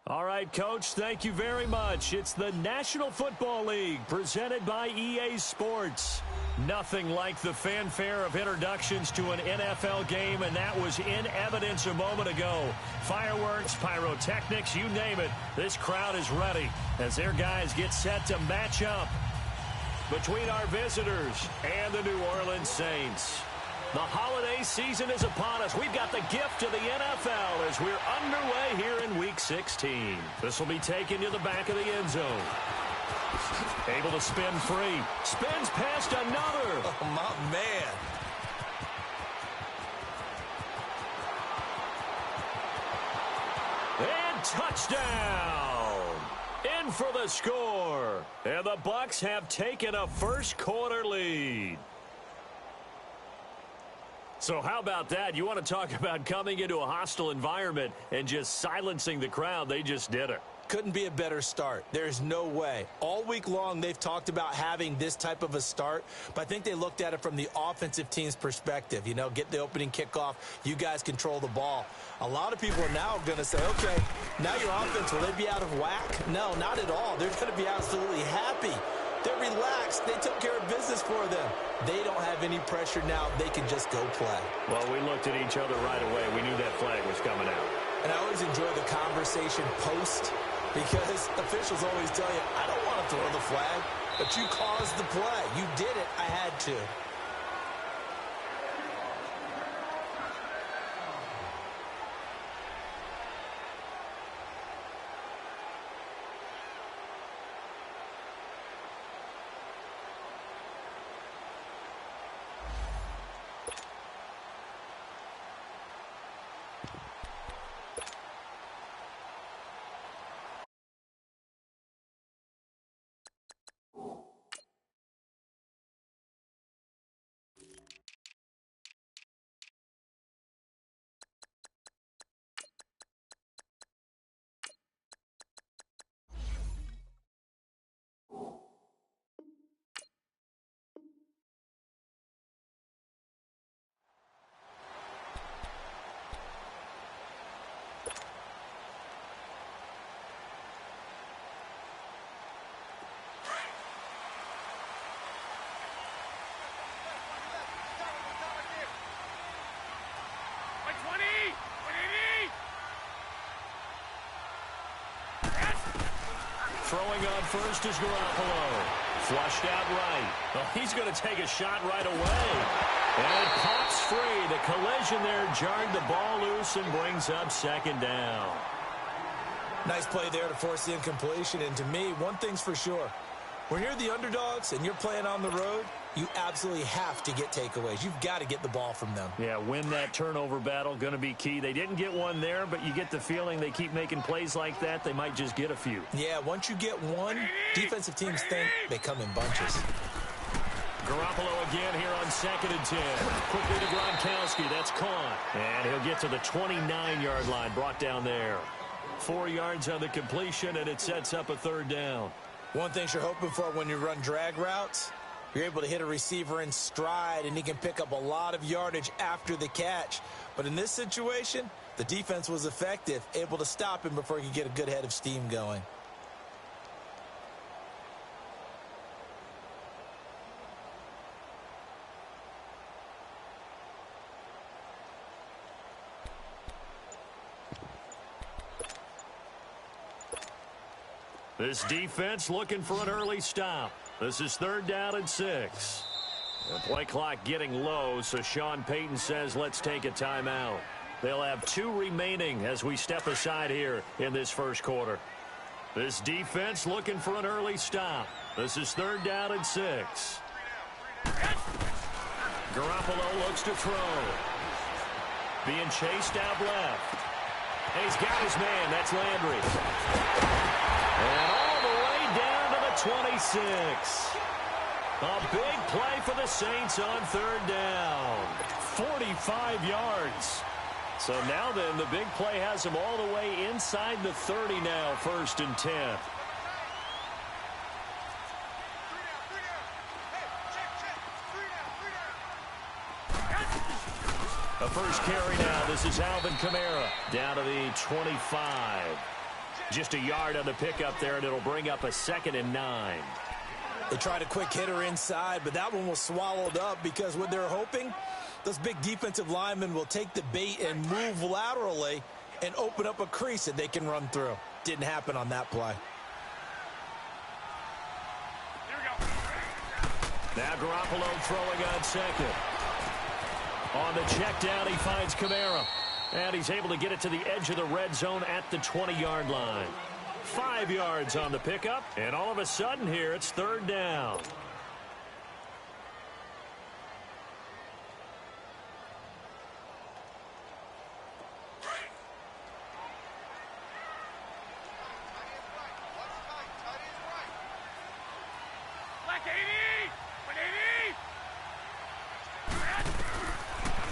All right, Coach, thank you very much. It's the National Football League presented by EA Sports. Nothing like the fanfare of introductions to an NFL game, and that was in evidence a moment ago. Fireworks, pyrotechnics, you name it. This crowd is ready as their guys get set to match up between our visitors and the New Orleans Saints. The holiday season is upon us. We've got the gift of the NFL as we're underway here in Week 16. This will be taken to the back of the end zone. Able to spin free. Spins past another. Oh, my man. And touchdown. In for the score. And the Bucs have taken a first-quarter lead. So how about that? You want to talk about coming into a hostile environment and just silencing the crowd. They just did it. Couldn't be a better start. There's no way. All week long, they've talked about having this type of a start, but I think they looked at it from the offensive team's perspective. You know, get the opening kickoff. You guys control the ball. A lot of people are now going to say, okay, now your offense, will they be out of whack? No, not at all. They're going to be absolutely happy. They're relaxed. They took care of business for them. They don't have any pressure now. They can just go play. Well, we looked at each other right away. We knew that flag was coming out. And I always enjoy the conversation post because officials always tell you, I don't want to throw the flag, but you caused the play. You did it. I had to. Throwing on first is Garoppolo. Flushed out right. Well, he's going to take a shot right away. And it pops free. The collision there jarred the ball loose and brings up second down. Nice play there to force the incompletion. And to me, one thing's for sure. When you're the underdogs and you're playing on the road, you absolutely have to get takeaways. You've got to get the ball from them. Yeah, win that turnover battle, going to be key. They didn't get one there, but you get the feeling they keep making plays like that, they might just get a few. Yeah, once you get one, defensive teams think they come in bunches. Garoppolo again here on 2nd and 10. Quickly to Gronkowski. That's caught. And he'll get to the 29-yard line, brought down there. 4 yards on the completion, and it sets up a third down. One thing you're hoping for when you run drag routes, you're able to hit a receiver in stride, and he can pick up a lot of yardage after the catch. But in this situation, the defense was effective, able to stop him before he could get a good head of steam going. This defense looking for an early stop. This is 3rd down and 6. The play clock getting low, so Sean Payton says let's take a timeout. They'll have 2 remaining as we step aside here in this first quarter. This defense looking for an early stop. This is 3rd down and 6. Garoppolo looks to throw. Being chased out left. And he's got his man. That's Landry. And all the way down to the 26. A big play for the Saints on 3rd down. 45 yards. So now then, the big play has them all the way inside the 30 now, 1st and 10. A first carry now. This is Alvin Kamara down to the 25. Just a yard on the pickup there, and it'll bring up a 2nd and 9. They tried a quick hitter inside, but that one was swallowed up because what they're hoping, those big defensive linemen will take the bait and move laterally and open up a crease that they can run through. Didn't happen on that play. Now Garoppolo throwing on 2nd. On the check down, he finds Kamara. And he's able to get it to the edge of the red zone at the 20-yard line. 5 yards on the pickup, and all of a sudden here, it's 3rd down.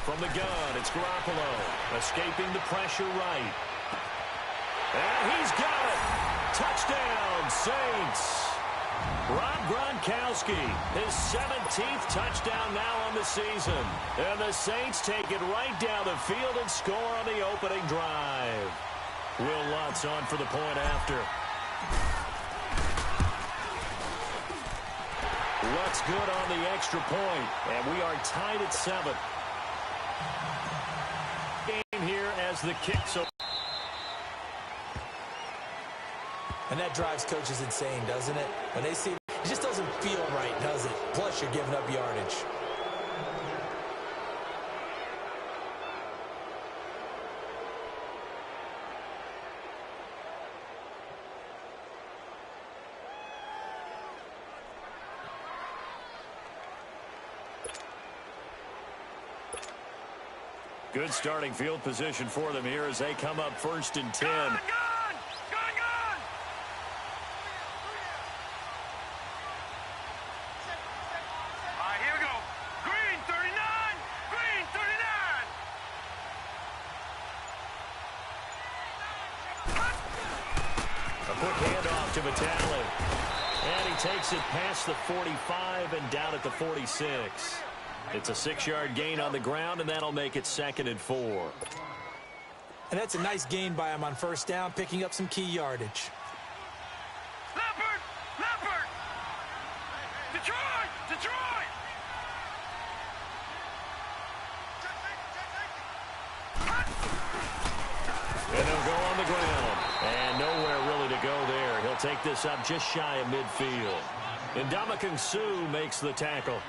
From the gun, it's Garoppolo, escaping the pressure right. And he's got it. Touchdown, Saints. Rob Gronkowski, his 17th touchdown now on the season. And the Saints take it right down the field and score on the opening drive. Will Lutz on for the point after. Lutz good on the extra point, and we are tied at 7. Game here as the kick. And that drives coaches insane, doesn't it? When they see it just doesn't feel right, does it? Plus, you're giving up yardage. Good starting field position for them here as they come up 1st and 10. And he takes it past the 45 and down at the 46. It's a 6-yard gain on the ground, and that'll make it 2nd and 4. And that's a nice gain by him on 1st down, picking up some key yardage. Leopard! Leopard! Detroit! Detroit! And they'll go on the ground. And nowhere really to go there. He'll take this up just shy of midfield. And Ndamukong Suh makes the tackle.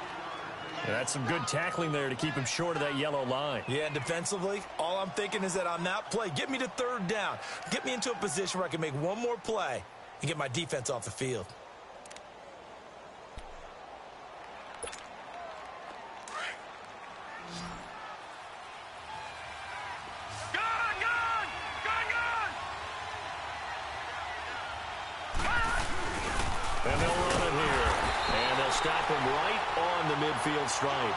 And that's some good tackling there to keep him short of that yellow line. Yeah, defensively, all I'm thinking is that on that play, get me to 3rd down. Get me into a position where I can make one more play and get my defense off the field. And they'll run it here. And they'll stop him right on the midfield stripe.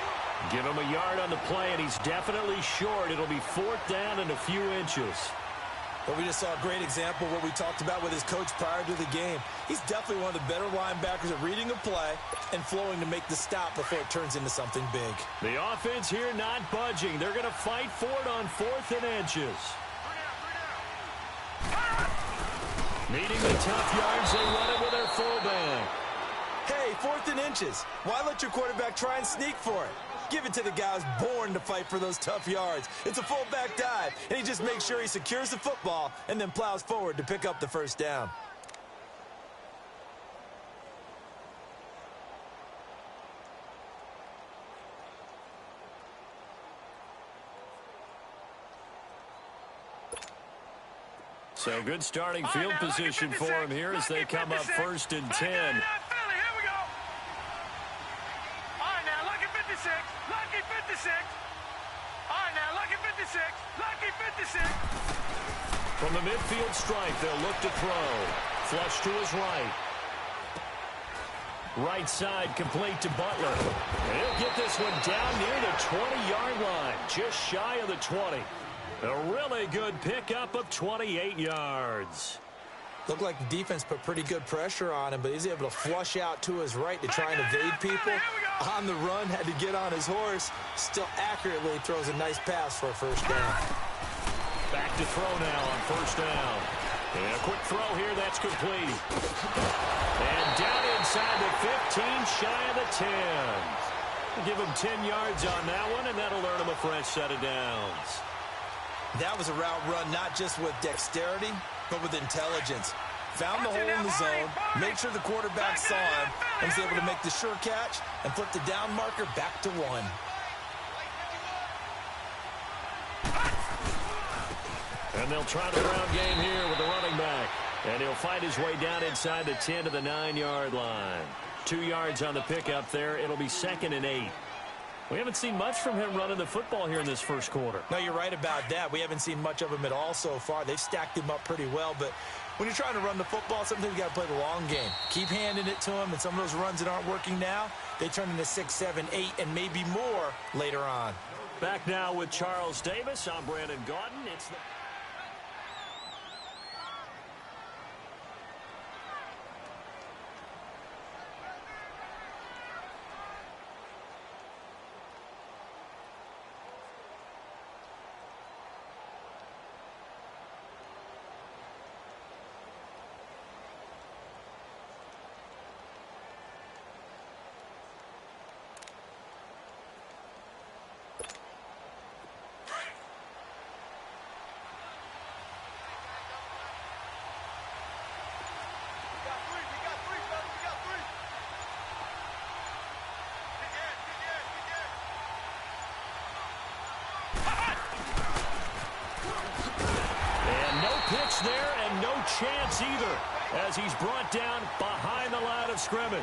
Give him a yard on the play, and he's definitely short. It'll be 4th down and a few inches. But we just saw a great example of what we talked about with his coach prior to the game. He's definitely one of the better linebackers at reading a play and flowing to make the stop before it turns into something big. The offense here not budging. They're going to fight for it on 4th and inches. Needing the tough yards, they run it with their fullback. Hey, 4th and inches. Why let your quarterback try and sneak for it? Give it to the guy who's born to fight for those tough yards. It's a fullback dive, and he just makes sure he secures the football and then plows forward to pick up the 1st down. So good starting field position for him here as they come up 1st and 10. Lucky 56. All right, now, lucky 56. Lucky 56. From the midfield stripe, they'll look to throw. Flush to his right. Right side complete to Butler. And he'll get this one down near the 20-yard line, just shy of the 20. A really good pickup of 28 yards. Looked like the defense put pretty good pressure on him, but he's able to flush out to his right to try and evade people. On the run, had to get on his horse. Still accurately throws a nice pass for a 1st down. Back to throw now on 1st down. And a quick throw here, that's complete. And down inside the 15, shy of the 10. We'll give him 10 yards on that one, and that'll earn him a fresh set of downs. That was a route run not just with dexterity, but with intelligence. Found the hole in the zone, made sure the quarterback saw him, and was able to make the sure catch and flip the down marker back to 1. And they'll try the ground game here with the running back. And he'll find his way down inside the 10 to the 9-yard line. 2 yards on the pickup there. It'll be 2nd and 8. We haven't seen much from him running the football here in this first quarter. No, you're right about that. We haven't seen much of him at all so far. They've stacked him up pretty well, but when you're trying to run the football, sometimes you got to play the long game. Keep handing it to him, and some of those runs that aren't working now, they turn into 6, 7, 8, and maybe more later on. Back now with Charles Davis. I'm Brandon Gaudin. It's the... Pitch there, and no chance either, as he's brought down behind the line of scrimmage.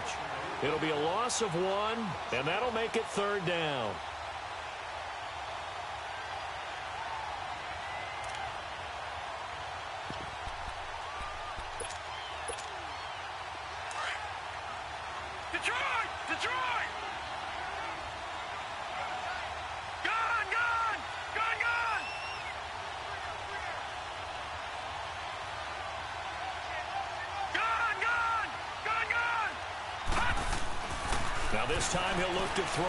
It'll be a loss of 1, and that'll make it 3rd down. Detroit! Detroit! Now this time he'll look to throw.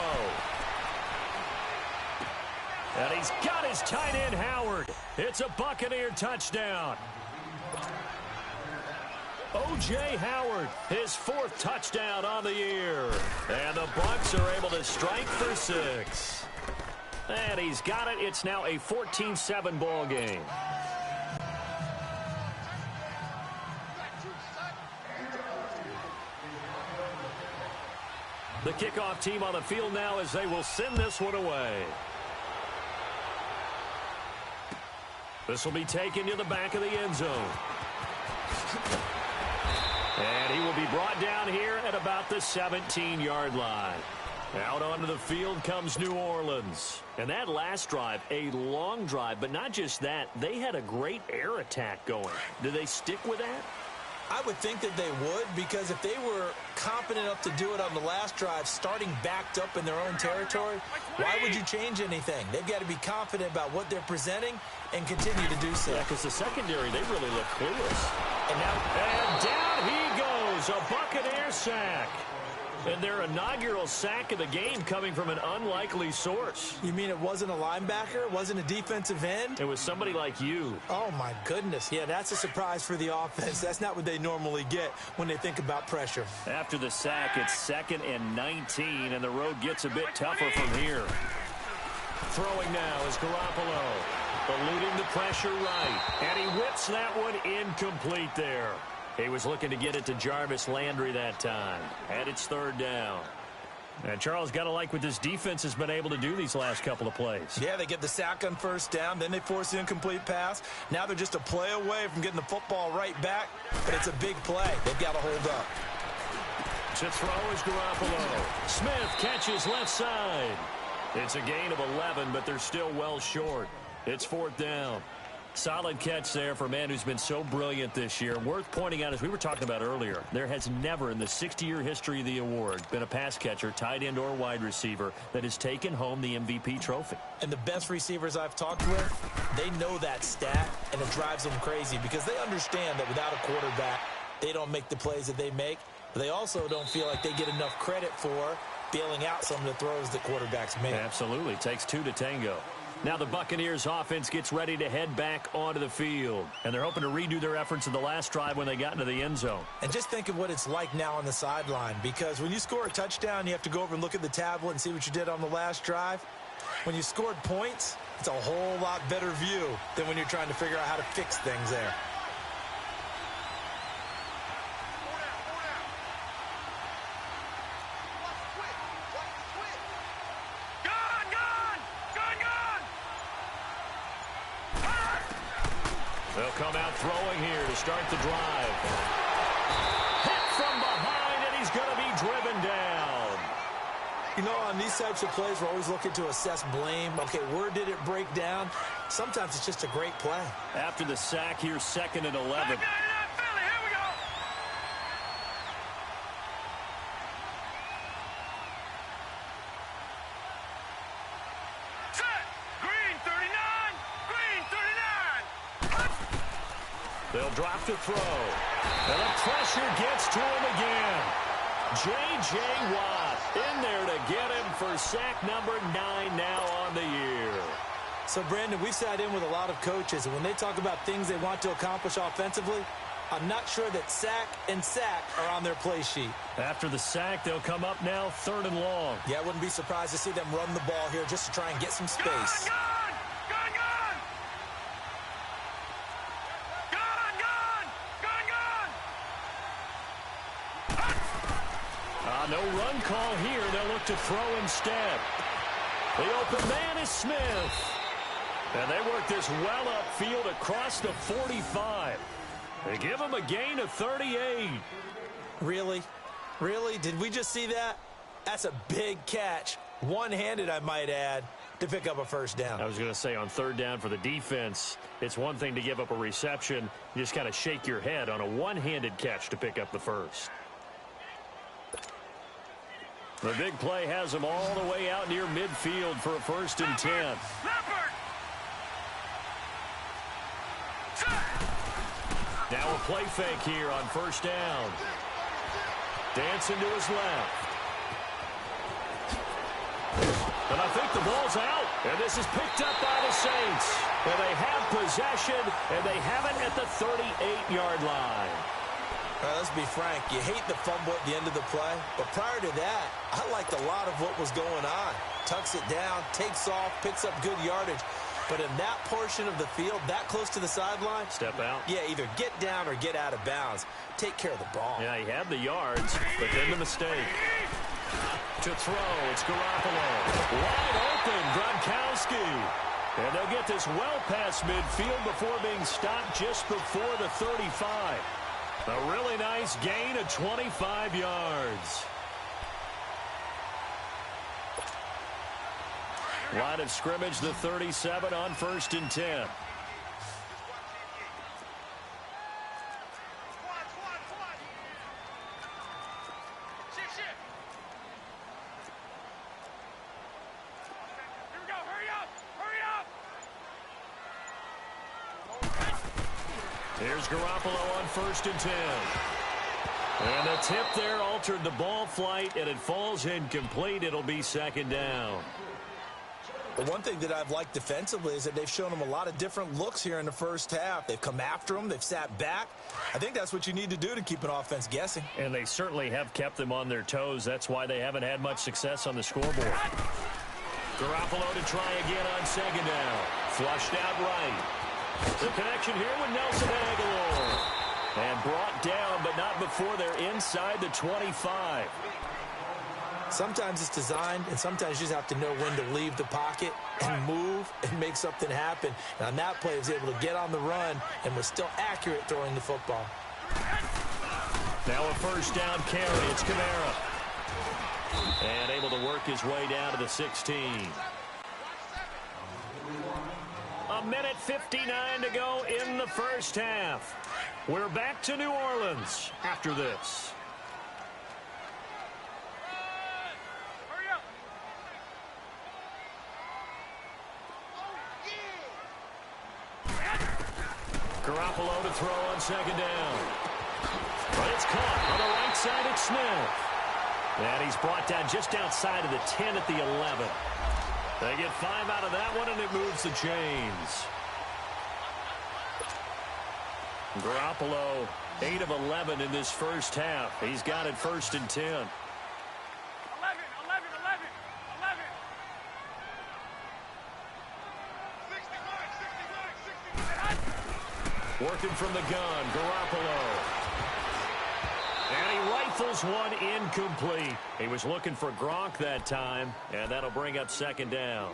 And he's got his tight end, Howard. It's a Buccaneer touchdown. O.J. Howard, his 4th touchdown on the year. And the Bucs are able to strike for 6. And he's got it. It's now a 14-7 ball game. The kickoff team on the field now as they will send this one away. This will be taken to the back of the end zone. And he will be brought down here at about the 17-yard line. Out onto the field comes New Orleans. And that last drive, a long drive, but not just that. They had a great air attack going. Do they stick with that? I would think that they would, because if they were competent enough to do it on the last drive, starting backed up in their own territory, why would you change anything? They've got to be confident about what they're presenting and continue to do so. Yeah, because the secondary, they really look clueless. And down he goes, a Buccaneer sack. And their inaugural sack of the game coming from an unlikely source. You mean it wasn't a linebacker? It wasn't a defensive end? It was somebody like you. Oh, my goodness. Yeah, that's a surprise for the offense. That's not what they normally get when they think about pressure. After the sack, it's 2nd and 19, and the road gets a bit tougher from here. Throwing now is Garoppolo. Eluding the pressure right. And he whips that one incomplete there. He was looking to get it to Jarvis Landry that time. And it's 3rd down. And Charles, got to like what this defense has been able to do these last couple of plays. Yeah, they get the sack on 1st down. Then they force the incomplete pass. Now they're just a play away from getting the football right back. But it's a big play. They've got to hold up. To throw is Garoppolo. Smith catches left side. It's a gain of 11, but they're still well short. It's 4th down. Solid catch there for a man who's been so brilliant this year. Worth pointing out, as we were talking about earlier, there has never in the 60-year history of the award been a pass catcher, tight end or wide receiver that has taken home the MVP trophy. And the best receivers I've talked with, they know that stat, and it drives them crazy because they understand that without a quarterback, they don't make the plays that they make. But they also don't feel like they get enough credit for bailing out some of the throws that quarterbacks make. Absolutely. Takes 2 to tango. Now the Buccaneers offense gets ready to head back onto the field. And they're hoping to redo their efforts in the last drive when they got into the end zone. And just think of what it's like now on the sideline, because when you score a touchdown, you have to go over and look at the tablet and see what you did on the last drive. When you scored points, it's a whole lot better view than when you're trying to figure out how to fix things there. They'll come out throwing here to start the drive. Hit from behind, and he's going to be driven down. You know, on these types of plays, we're always looking to assess blame. Okay, where did it break down? Sometimes it's just a great play. After the sack, here's 2nd and 11. They'll drop to throw. And the pressure gets to him again. J.J. Watt in there to get him for sack number 9 now on the year. So, Brandon, we've sat in with a lot of coaches, and when they talk about things they want to accomplish offensively, I'm not sure that sack and sack are on their play sheet. After the sack, they'll come up now 3rd and long. Yeah, I wouldn't be surprised to see them run the ball here just to try and get some space. No run call here. They'll look to throw instead. The open man is Smith. And they work this well upfield across the 45. They give him a gain of 38. Really? Really? Did we just see that? That's a big catch. One-handed, I might add, to pick up a first down. I was going to say on 3rd down for the defense, it's one thing to give up a reception. You just kind of shake your head on a one-handed catch to pick up the first. The big play has him all the way out near midfield for a 1st and 10. Now a play fake here on 1st down. Dancing to his left. And I think the ball's out. And this is picked up by the Saints. And they have possession, and they have it at the 38-yard line. Let's be frank, you hate the fumble at the end of the play, but prior to that, I liked a lot of what was going on. Tucks it down, takes off, picks up good yardage. But in that portion of the field, that close to the sideline, step out. Yeah, either get down or get out of bounds. Take care of the ball. Yeah, he had the yards, but then the mistake. To throw, it's Garoppolo. Wide open, Gronkowski. And they'll get this well past midfield before being stopped just before the 35. A really nice gain of 25 yards. Line of scrimmage, the 37 on 1st and 10. Here's Garoppolo on 1st and 10. And the tip there altered the ball flight, and it falls incomplete. It'll be 2nd down. The one thing that I've liked defensively is that they've shown them a lot of different looks here in the first half. They've come after them. They've sat back. I think that's what you need to do to keep an offense guessing. And they certainly have kept them on their toes. That's why they haven't had much success on the scoreboard. Garoppolo to try again on 2nd down. Flushed out right. The connection here with Nelson Aguilar. And brought down, but not before they're inside the 25. Sometimes it's designed, and sometimes you just have to know when to leave the pocket and move and make something happen. And on that play, he was able to get on the run and was still accurate throwing the football. Now a 1st down carry. It's Kamara. And able to work his way down to the 16. A minute 59 to go in the first half. We're back to New Orleans after this. Garoppolo to throw on 2nd down. But it's caught on the right side at Smith. And he's brought down just outside of the 10 at the 11. They get 5 out of that one, and it moves the chains. Garoppolo, 8 of 11 in this first half. He's got it 1st and 10. 11. Working from the gun, Garoppolo. And he rifles one incomplete. He was looking for Gronk that time, and that'll bring up 2nd down.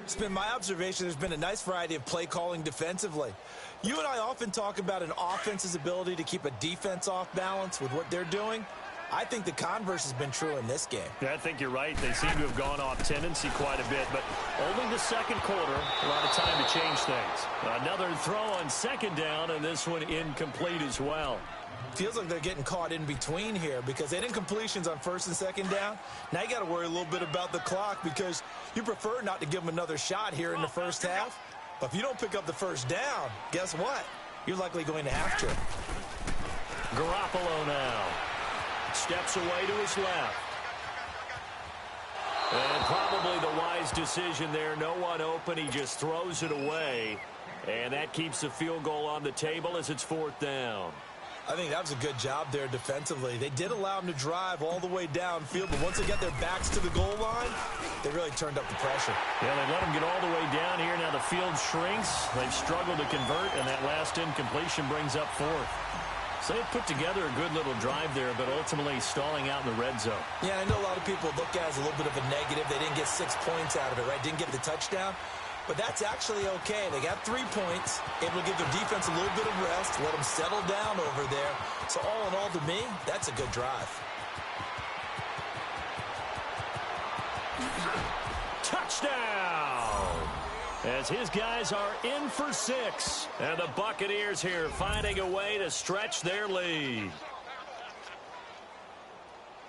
It's been my observation there's been a nice variety of play calling defensively. You and I often talk about an offense's ability to keep a defense off balance with what they're doing. I think the converse has been true in this game. Yeah, I think you're right. They seem to have gone off tendency quite a bit, but only the 2nd quarter, a lot of time to change things. Another throw on 2nd down, and this one incomplete as well. Feels like they're getting caught in between here because they didn't completions on 1st and 2nd down. Now you got to worry a little bit about the clock because you prefer not to give them another shot here in the first half. But if you don't pick up the 1st down, guess what? You're likely going to have to. Garoppolo now. Steps away to his left. And probably the wise decision there. No one open. He just throws it away. And that keeps the field goal on the table as it's 4th down. I think that was a good job there defensively. They did allow them to drive all the way downfield, but once they got their backs to the goal line, they really turned up the pressure. Yeah, they let them get all the way down here. Now the field shrinks. They've struggled to convert, and that last incompletion brings up 4th. So they put together a good little drive there, but ultimately stalling out in the red zone. Yeah, I know a lot of people look at it as a little bit of a negative. They didn't get 6 points out of it, right? Didn't get the touchdown. But that's actually okay. They got 3 points, able to give their defense a little bit of rest, let them settle down over there. So all in all, to me, that's a good drive. Touchdown! As his guys are in for 6. And the Buccaneers here finding a way to stretch their lead.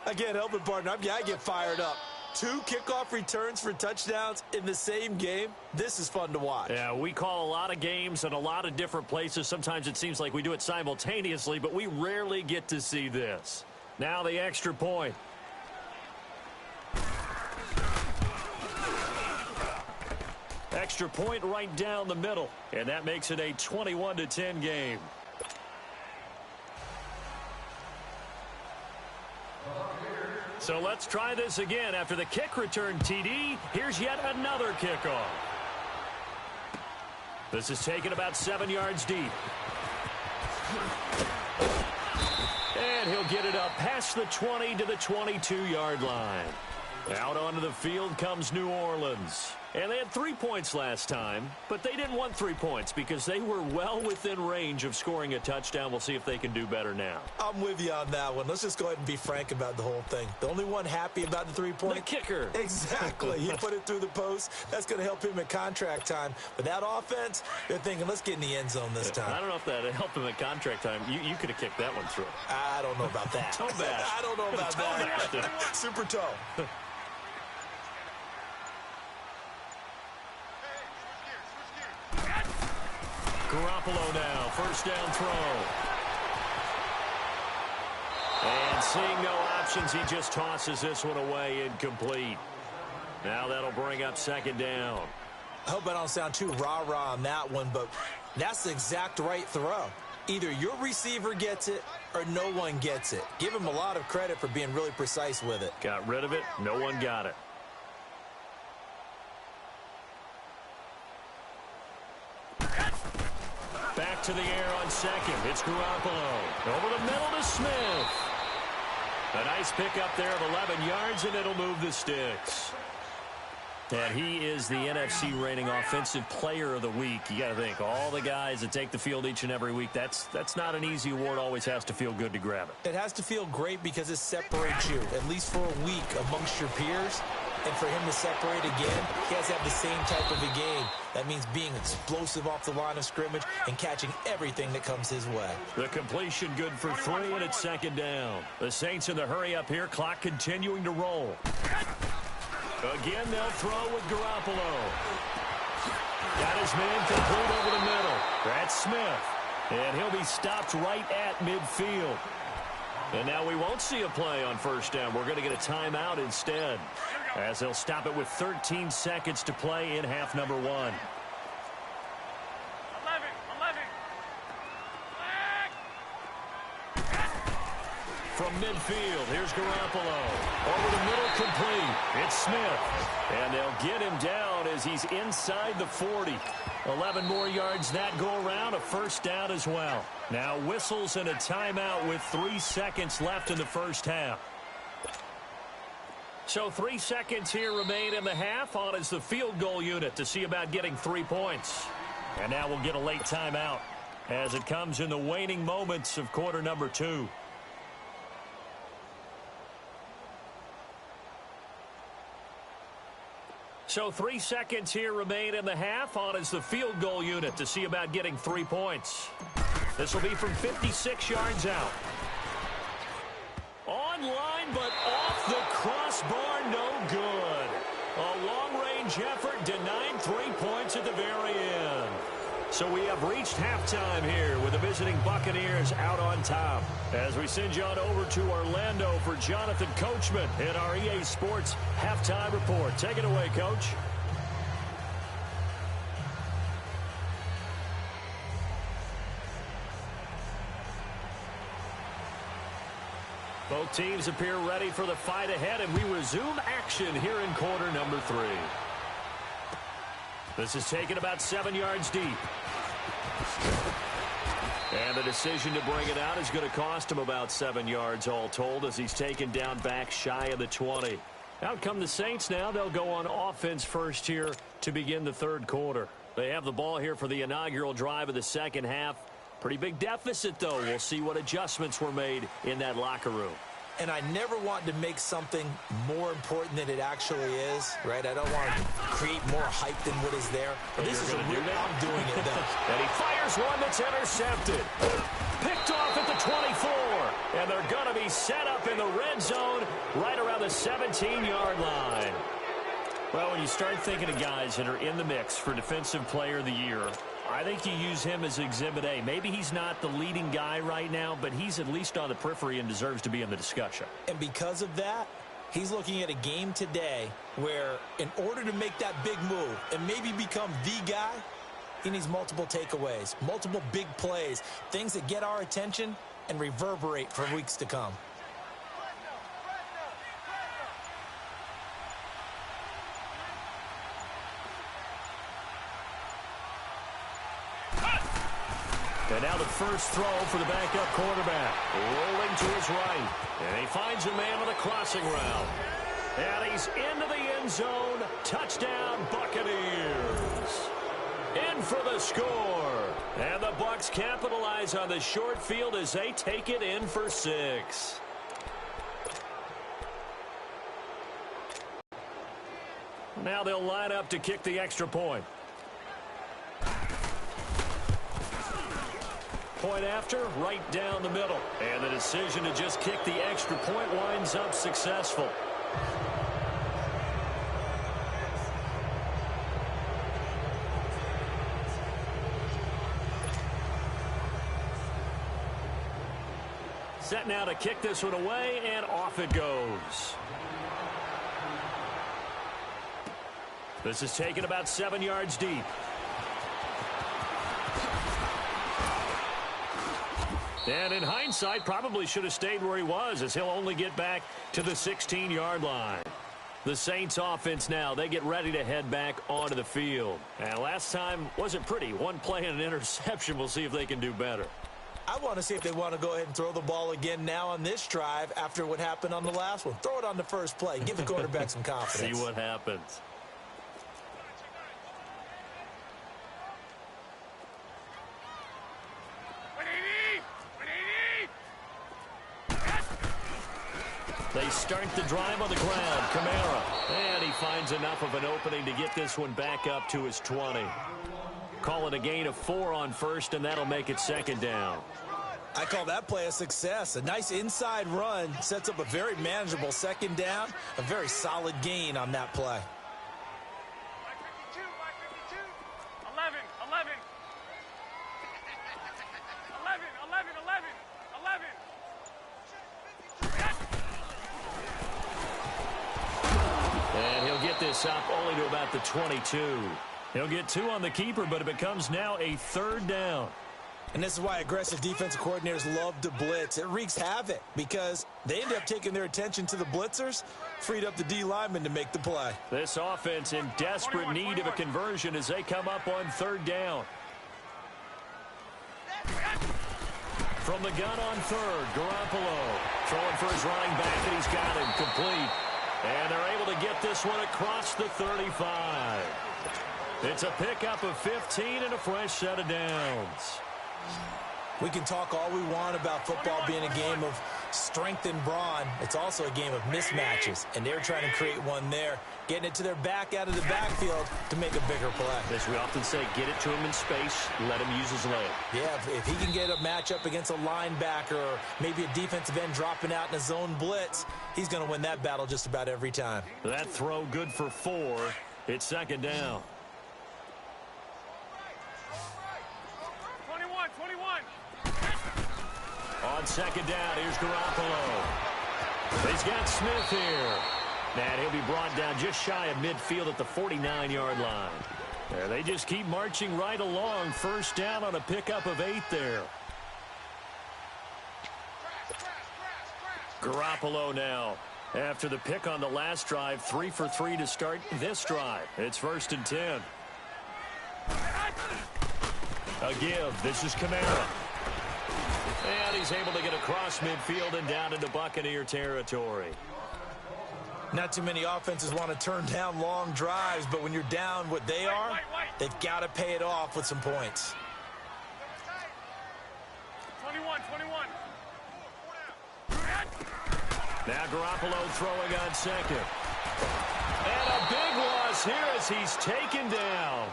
I can't help it, partner. I get fired up. 2 kickoff returns for touchdowns in the same game. This is fun to watch. Yeah, we call a lot of games in a lot of different places. Sometimes it seems like we do it simultaneously, but we rarely get to see this. Now the extra point. Extra point right down the middle, and that makes it a 21-10 game. So let's try this again. After the kick return TD, here's yet another kickoff. This is taken about 7 yards deep. And he'll get it up past the 20 to the 22-yard line. Out onto the field comes New Orleans. And they had 3 points last time, but they didn't want 3 points because they were well within range of scoring a touchdown. We'll see if they can do better now. I'm with you on that one. Let's just go ahead and be frank about the whole thing. The only one happy about the 3-point? The kicker. Exactly. He put it through the post. That's going to help him at contract time. But that offense, they're thinking, let's get in the end zone this time. I don't know if that helped him at contract time. You could have kicked that one through. I don't know about that. Toe bash. I don't know about that. Super toe. Garoppolo now, 1st down throw. And seeing no options, he just tosses this one away incomplete. Now that'll bring up 2nd down. I hope I don't sound too rah-rah on that one, but that's the exact right throw. Either your receiver gets it or no one gets it. Give him a lot of credit for being really precise with it. Got rid of it. No one got it. Back to the air on 2nd. It's Garoppolo. Over the middle to Smith. A nice pickup there of 11 yards, and it'll move the sticks. And he is the NFC reigning offensive player of the week. You got to think, all the guys that take the field each and every week, that's not an easy award. Always has to feel good to grab it. It has to feel great because it separates you, at least for a week, amongst your peers. And for him to separate again, he has to have the same type of a game. That means being explosive off the line of scrimmage and catching everything that comes his way. The completion good for 3, and it's 2nd down. The Saints in the hurry up here, clock continuing to roll. Again, they'll throw with Garoppolo. Got his man complete over the middle. That's Smith. And he'll be stopped right at midfield. And now we won't see a play on first down. We're going to get a timeout instead, as they'll stop it with 13 seconds to play in half number 1. 11. From midfield, here's Garoppolo. Over the middle, complete. It's Smith. And they'll get him down as he's inside the 40. 11 more yards that go around, a first down as well. Now whistles and a timeout with 3 seconds left in the first half. So 3 seconds here remain in the half. On is the field goal unit to see about getting 3 points. And now we'll get a late timeout as it comes in the waning moments of quarter number 2. So 3 seconds here remain in the half. On is the field goal unit to see about getting 3 points. This will be from 56 yards out. Online, but off the crossbar, no good. A long-range effort denied 3 points at the very end. So we have reached halftime here with the visiting Buccaneers out on top. As we send you on over to Orlando for Jonathan Coachman in our EA Sports Halftime Report. Take it away, Coach. Both teams appear ready for the fight ahead, and we resume action here in quarter number 3. This is taken about 7 yards deep. And the decision to bring it out is going to cost him about 7 yards all told as he's taken down back shy of the 20. Out come the Saints now. They'll go on offense first here to begin the third quarter. They have the ball here for the inaugural drive of the second half. Pretty big deficit, though. We'll see what adjustments were made in that locker room. And I never want to make something more important than it actually is, right? I don't want to create more hype than what is there. But this is a real, I'm doing it, though. And he fires one that's intercepted. Picked off at the 24. And they're going to be set up in the red zone right around the 17-yard line. Well, when you start thinking of guys that are in the mix for Defensive Player of the Year, I think you use him as Exhibit A. Maybe he's not the leading guy right now, but he's at least on the periphery and deserves to be in the discussion. And because of that, he's looking at a game today where in order to make that big move and maybe become the guy, he needs multiple takeaways, multiple big plays, things that get our attention and reverberate for weeks to come. And now the first throw for the backup quarterback. Rolling to his right. And he finds a man on the crossing route. And he's into the end zone. Touchdown, Buccaneers. In for the score. And the Bucs capitalize on the short field as they take it in for 6. Now they'll line up to kick the extra point. Point after, right down the middle. And the decision to just kick the extra point winds up successful. Set now to kick this one away, and off it goes. This is taken about 7 yards deep. And in hindsight, probably should have stayed where he was, as he'll only get back to the 16-yard line. The Saints offense now, they get ready to head back onto the field. And last time wasn't pretty. One play and an interception. We'll see if they can do better. I want to see if they want to go ahead and throw the ball again now on this drive after what happened on the last one. Throw it on the first play. Give the quarterback some confidence. See what happens. They start the drive on the ground. Kamara. And he finds enough of an opening to get this one back up to his 20. Call it a gain of 4 on first, and that'll make it second down. I call that play a success. A nice inside run sets up a very manageable second down. A very solid gain on that play. 11. 11. 11. 11. 11. this up only to about the 22. He'll get 2 on the keeper, but it becomes now a 3rd down. And this is why aggressive defensive coordinators love to blitz. It wreaks havoc because they end up taking their attention to the blitzers, freed up the D lineman to make the play. This offense in desperate need of a conversion as they come up on 3rd down. From the gun on 3rd, Garoppolo throwing for his running back, and he's got him complete. And they're able to get this one across the 35. It's a pickup of 15 and a fresh set of downs. We can talk all we want about football being a game of strength and brawn. It's also a game of mismatches, and they're trying to create one there, getting it to their back out of the backfield to make a bigger play. As we often say, get it to him in space, let him use his leg. Yeah, if he can get a matchup against a linebacker or maybe a defensive end dropping out in a zone blitz, he's going to win that battle just about every time. That throw good for 4. It's 2nd down. 21. On 2nd down, here's Garoppolo. He's got Smith here. And he'll be brought down just shy of midfield at the 49-yard line. There, they just keep marching right along. 1st down on a pickup of 8 there. Garoppolo now. After the pick on the last drive, 3 for 3 to start this drive. It's 1st and 10. A give. This is Kamara. And he's able to get across midfield and down into Buccaneer territory. Not too many offenses want to turn down long drives, but when you're down what they are, they've got to pay it off with some points. 21. Now Garoppolo throwing on 2nd. And a big loss here as he's taken down.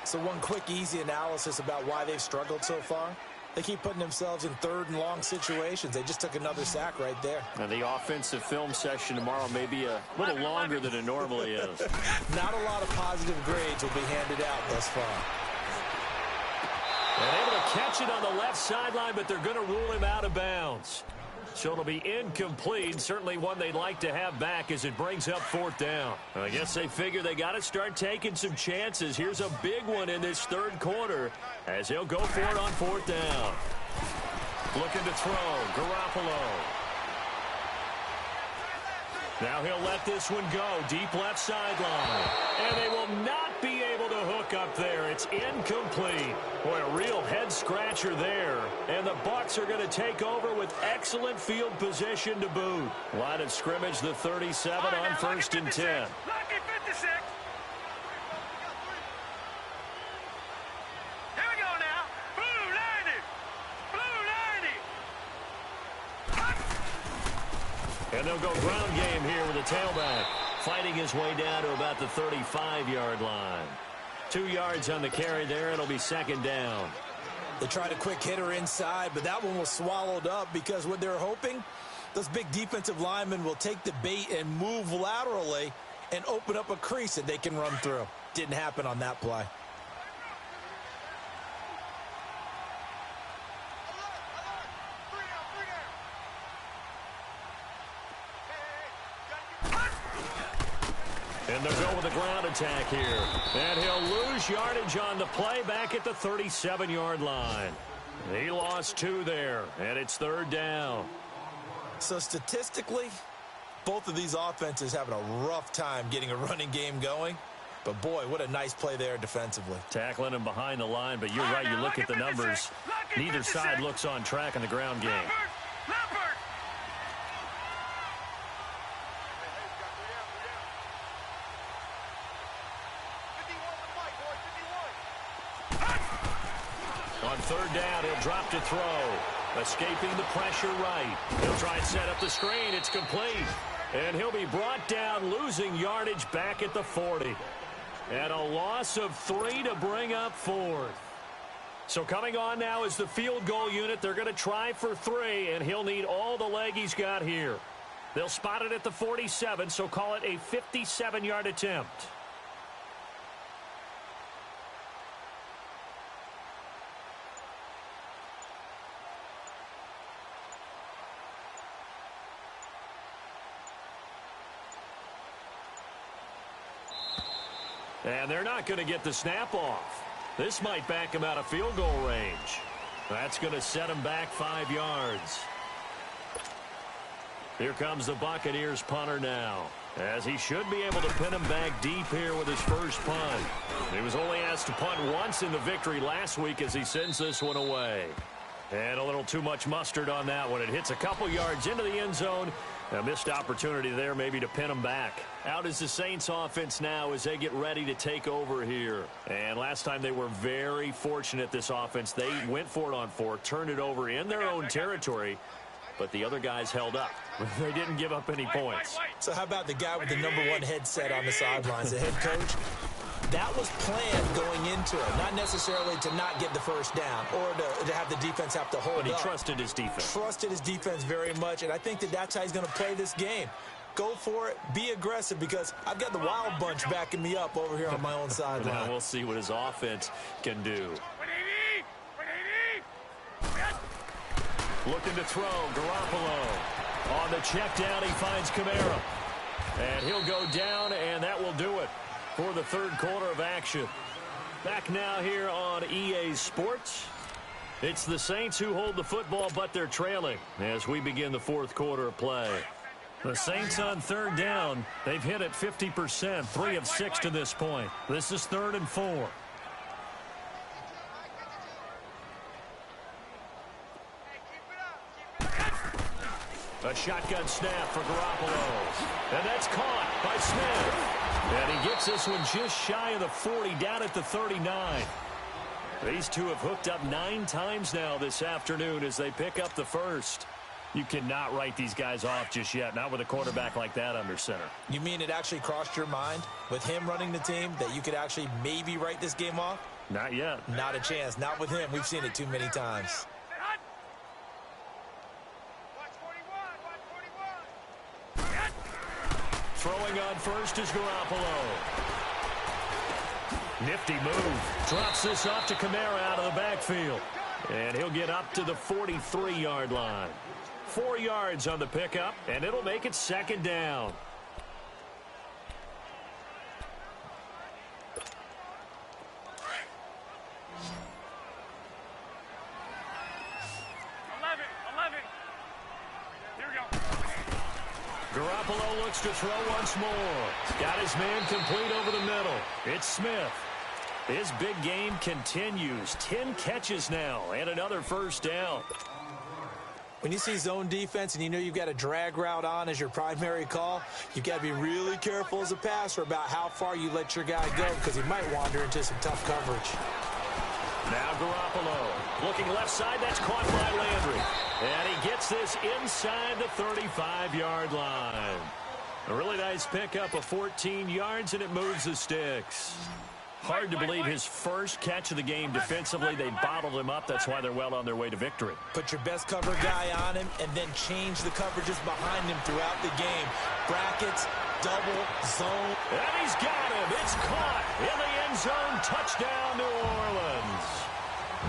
So one quick, easy analysis about why they've struggled so far. They keep putting themselves in 3rd and long situations. They just took another sack right there. And the offensive film session tomorrow may be a little longer than it normally is. Not a lot of positive grades will be handed out thus far. And able to catch it on the left sideline, but they're going to rule him out of bounds. So it'll be incomplete. Certainly one they'd like to have back as it brings up 4th down. I guess they figure they got to start taking some chances. Here's a big one in this 3rd quarter as he'll go for it on 4th down. Looking to throw. Garoppolo. Now he'll let this one go. Deep left sideline. And they will not be able to hook up there. It's incomplete. Boy, a real head-scratcher there. And the Bucs are going to take over with excellent field position to boot. Line of scrimmage, the 37 on 1st and 10. Lucky 56. Here we go now. Blue 90. And they'll go ground game here with a tailback. Fighting his way down to about the 35-yard line. 2 yards on the carry there. It'll be 2nd down. They tried a quick hitter inside, but that one was swallowed up because what they're hoping, those big defensive linemen will take the bait and move laterally and open up a crease that they can run through. Didn't happen on that play. And they'll go with a ground attack here. And he'll lose yardage on the play back at the 37-yard line. He lost 2 there, and it's 3rd down. So statistically, both of these offenses having a rough time getting a running game going. But, boy, what a nice play there defensively. Tackling him behind the line, but you're right. You look at the numbers. Neither side looks on track in the ground game. Leopard. On 3rd down, he'll drop to throw. Escaping the pressure right. He'll try and set up the screen. It's complete. And he'll be brought down, losing yardage back at the 40. And a loss of 3 to bring up 4th. So coming on now is the field goal unit. They're going to try for 3, and he'll need all the leg he's got here. They'll spot it at the 47, so call it a 57-yard attempt. And they're not going to get the snap off. This might back him out of field goal range. That's going to set him back 5 yards. Here comes the Buccaneers punter now, as he should be able to pin him back deep here with his first punt. He was only asked to punt once in the victory last week as he sends this one away. And a little too much mustard on that one. It hits a couple yards into the end zone. A missed opportunity there maybe to pin him back. Out is the Saints offense now as they get ready to take over here. And last time they were very fortunate, this offense. They went for it on 4, turned it over in their own territory, but the other guys held up. They didn't give up any points. So how about the guy with the #1 headset on the sidelines, the head coach? That was planned going into it, not necessarily to not get the first down or to have the defense have to hold up. But he trusted his defense. Trusted his defense very much, and I think that's how he's going to play this game. Go for it. Be aggressive, because I've got the wild bunch backing me up over here on my own sideline. Now we'll see what his offense can do. Looking to throw, Garoppolo. On the check down, he finds Kamara. And he'll go down, and that will do it for the third quarter of action. Back now here on EA Sports. It's the Saints who hold the football, but they're trailing as we begin the fourth quarter of play. The Saints on third down. They've hit it 50%, 3 of 6 to this point. This is 3rd and 4. A shotgun snap for Garoppolo. And that's caught by Smith. And he gets this one just shy of the 40, down at the 39. These two have hooked up 9 times now this afternoon as they pick up the first. You cannot write these guys off just yet, not with a quarterback like that under center. You mean it actually crossed your mind with him running the team that you could actually maybe write this game off? Not yet. Not a chance. Not with him. We've seen it too many times. Throwing on first is Garoppolo. Nifty move. Drops this off to Kamara out of the backfield. And he'll get up to the 43-yard line. 4 yards on the pickup, and it'll make it 2nd down. Garoppolo looks to throw once more. Got his man complete over the middle. It's Smith. His big game continues. 10 catches now and another first down. When you see zone defense and you know you've got a drag route on as your primary call, you've got to be really careful as a passer about how far you let your guy go, because he might wander into some tough coverage. Now Garoppolo looking left side. That's caught by Landry. And he gets this inside the 35-yard line. A really nice pickup of 14 yards, and it moves the sticks. Hard to believe his first catch of the game defensively. They bottled him up. That's why they're well on their way to victory. Put your best cover guy on him and then change the coverages behind him throughout the game. Brackets, double, zone. And he's got him. It's caught in the end zone. Touchdown, New Orleans.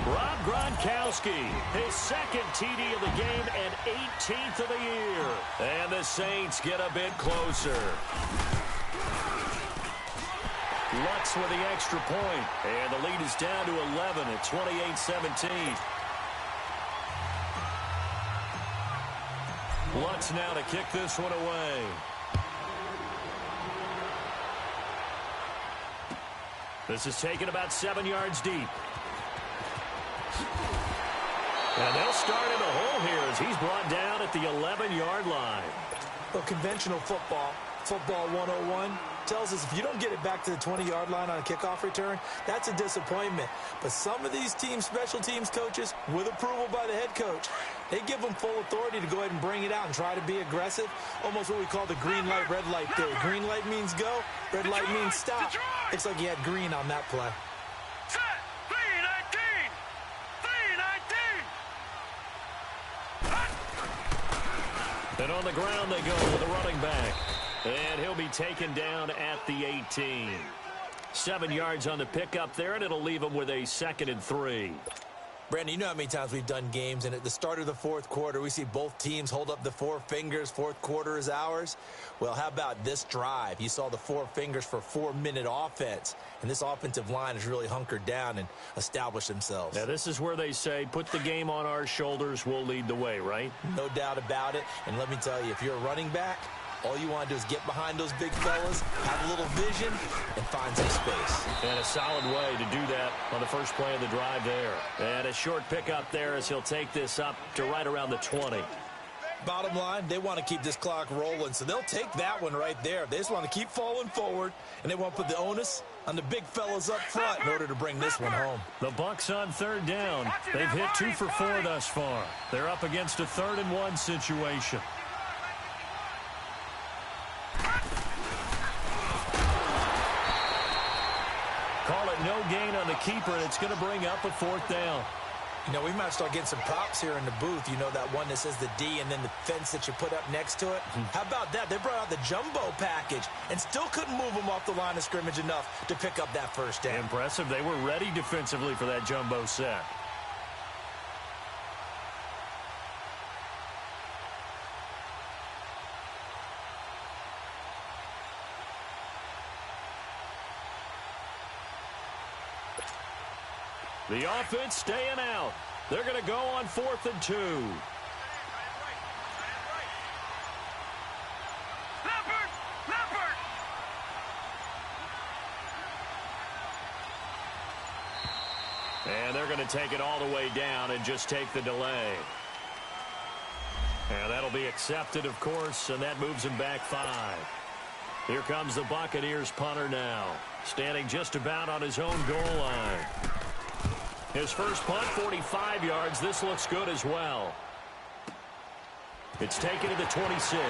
Rob Gronkowski, his 2nd TD of the game and 18th of the year. And the Saints get a bit closer. Lutz with the extra point, and the lead is down to 11 at 28-17. Lutz now to kick this one away. This is taken about 7 yards deep. And they'll start in a hole here as he's brought down at the 11-yard line. Well, conventional football 101, tells us if you don't get it back to the 20-yard line on a kickoff return, that's a disappointment. But some of these teams, special teams coaches, with approval by the head coach, they give them full authority to go ahead and bring it out and try to be aggressive. Almost what we call the green light, red light theory. Green light means go, red light means stop. Looks like you had green on that play. Set, 319! 319! And on the ground they go with the running back. And he'll be taken down at the 18. 7 yards on the pickup there, and it'll leave him with a 2nd and 3. Brandon, you know how many times we've done games, and at the start of the fourth quarter, we see both teams hold up the four fingers. Fourth quarter is ours. Well, how about this drive? You saw the four fingers for 4-minute offense, and this offensive line has really hunkered down and established themselves. Now, this is where they say, put the game on our shoulders, we'll lead the way, right? No doubt about it. And let me tell you, if you're a running back, all you want to do is get behind those big fellas, have a little vision, and find some space. And a solid way to do that on the first play of the drive there. And a short pickup there as he'll take this up to right around the 20. Bottom line, they want to keep this clock rolling, so they'll take that one right there. They just want to keep falling forward, and they want to put the onus on the big fellas up front in order to bring this one home. The Bucs on third down. They've hit 2 for 4 thus far. They're up against a 3rd and 1 situation. Call it no gain on the keeper, and it's going to bring up a 4th down. You know, we might start getting some props here in the booth. You know, that one that says the D and then the fence that you put up next to it. How about that? They brought out the jumbo package and still couldn't move them off the line of scrimmage enough to pick up that first down. Impressive. They were ready defensively for that jumbo set. The offense staying out. They're going to go on 4th and 2. And they're going to take it all the way down and just take the delay. And that'll be accepted, of course, and that moves him back 5. Here comes the Buccaneers punter now, standing just about on his own goal line. His first punt, 45 yards. This looks good as well. It's taken to the 26.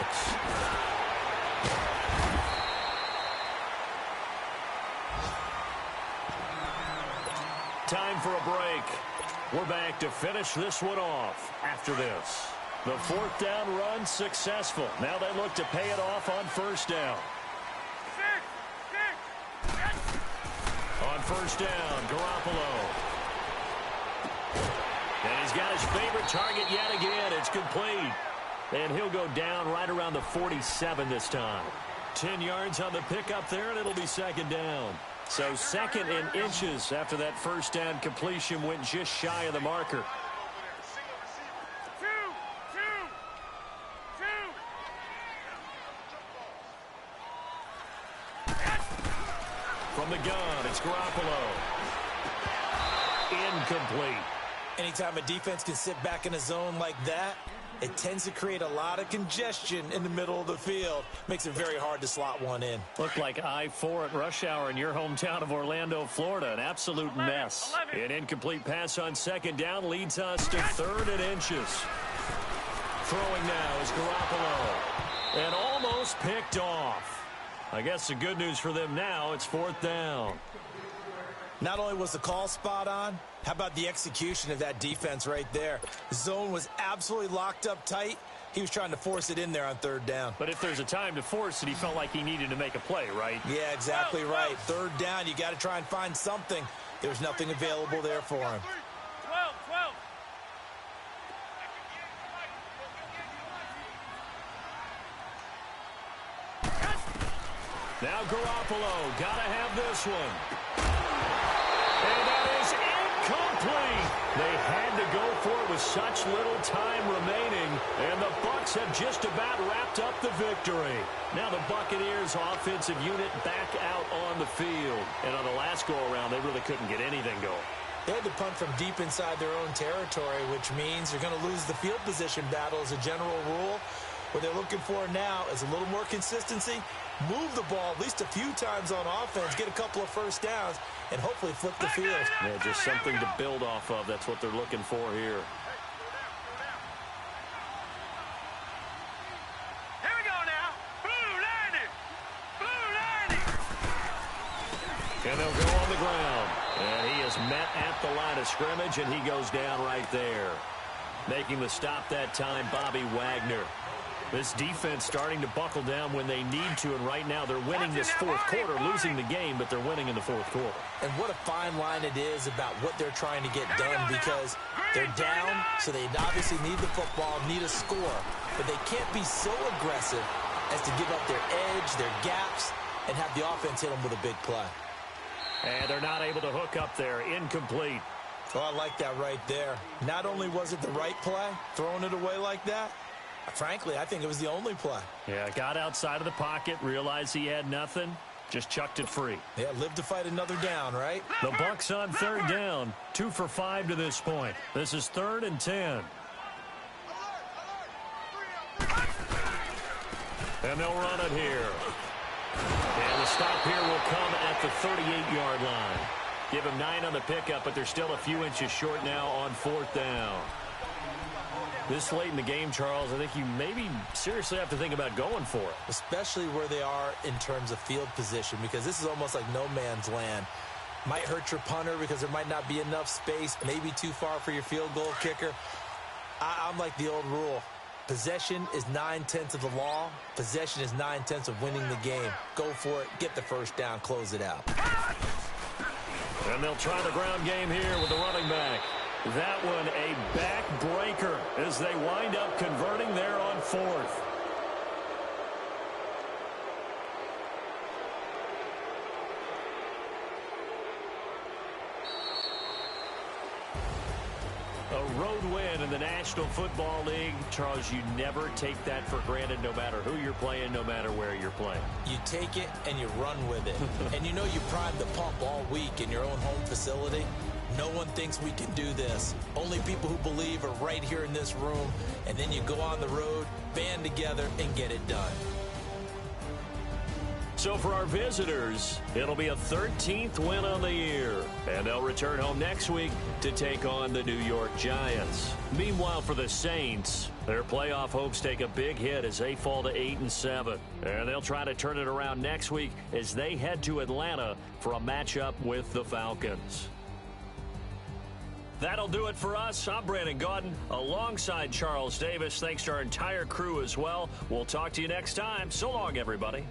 Time for a break. We're back to finish this one off after this. The 4th down run successful. Now they look to pay it off on 1st down. On 1st down, Garoppolo. And he's got his favorite target yet again. It's complete. And he'll go down right around the 47 this time. 10 yards on the pickup there, and it'll be 2nd down. So 2nd and inches after that 1st down completion went just shy of the marker. From the gun, it's Garoppolo. Incomplete. Anytime a defense can sit back in a zone like that, it tends to create a lot of congestion in the middle of the field. Makes it very hard to slot one in. Looked like I-4 at rush hour in your hometown of Orlando, Florida. An absolute mess. An incomplete pass on 2nd down leads us to 3rd and inches. Throwing now is Garoppolo. And almost picked off. I guess the good news for them now, it's 4th down. Not only was the call spot on, how about the execution of that defense right there? The zone was absolutely locked up tight. He was trying to force it in there on 3rd down. But if there's a time to force it, he felt like he needed to make a play, right? Yeah, exactly right. 3rd down, you got to try and find something. There's nothing available there for him. 12. Now Garoppolo, got to have this one. And that is incomplete. They had to go for it with such little time remaining, and the Bucs have just about wrapped up the victory. Now the Buccaneers offensive unit back out on the field. And on the last go-around, they really couldn't get anything going. They had to punt from deep inside their own territory, which means they're going to lose the field position battle as a general rule. What they're looking for now is a little more consistency, move the ball at least a few times on offense, get a couple of 1st downs, and hopefully flip the field. Yeah, just something to build off of. That's what they're looking for here. Here we go now. Blue 90. And they'll go on the ground. And he is met at the line of scrimmage, and he goes down right there. Making the stop that time, Bobby Wagner. This defense starting to buckle down when they need to, and right now they're winning this fourth quarter, losing the game, but they're winning in the fourth quarter. And what a fine line it is about what they're trying to get done, because they're down, so they obviously need the football, need a score, but they can't be so aggressive as to give up their edge, their gaps, and have the offense hit them with a big play. And they're not able to hook up there. Incomplete. Oh, I like that right there. Not only was it the right play, throwing it away like that, frankly, I think it was the only play. Yeah, got outside of the pocket, realized he had nothing, just chucked it free. Yeah, live to fight another down, right? The Bucs on third down, 2 for 5 to this point. This is 3rd and 10. And they'll run it here. And the stop here will come at the 38-yard line. Give him 9 on the pickup, but they're still a few inches short now on 4th down. This late in the game, Charles, I think you maybe seriously have to think about going for it. Especially where they are in terms of field position, because this is almost like no man's land. Might hurt your punter because there might not be enough space, maybe too far for your field goal kicker. I'm like the old rule. Possession is 9/10 of the law. Possession is 9/10 of winning the game. Go for it. Get the first down. Close it out. And they'll try the ground game here with the running back. That one a backbreaker as they wind up converting there on 4th. A road win in the National Football League. Charles, you never take that for granted, no matter who you're playing, no matter where you're playing. You take it and you run with it. And you know you primed the pump all week in your own home facility. No one thinks we can do this. Only people who believe are right here in this room. And then you go on the road, band together, and get it done. So for our visitors, it'll be a 13th win on the year. And they'll return home next week to take on the New York Giants. Meanwhile, for the Saints, their playoff hopes take a big hit as they fall to 8-7. And they'll try to turn it around next week as they head to Atlanta for a matchup with the Falcons. That'll do it for us. I'm Brandon Gaudin alongside Charles Davis. Thanks to our entire crew as well. We'll talk to you next time. So long, everybody.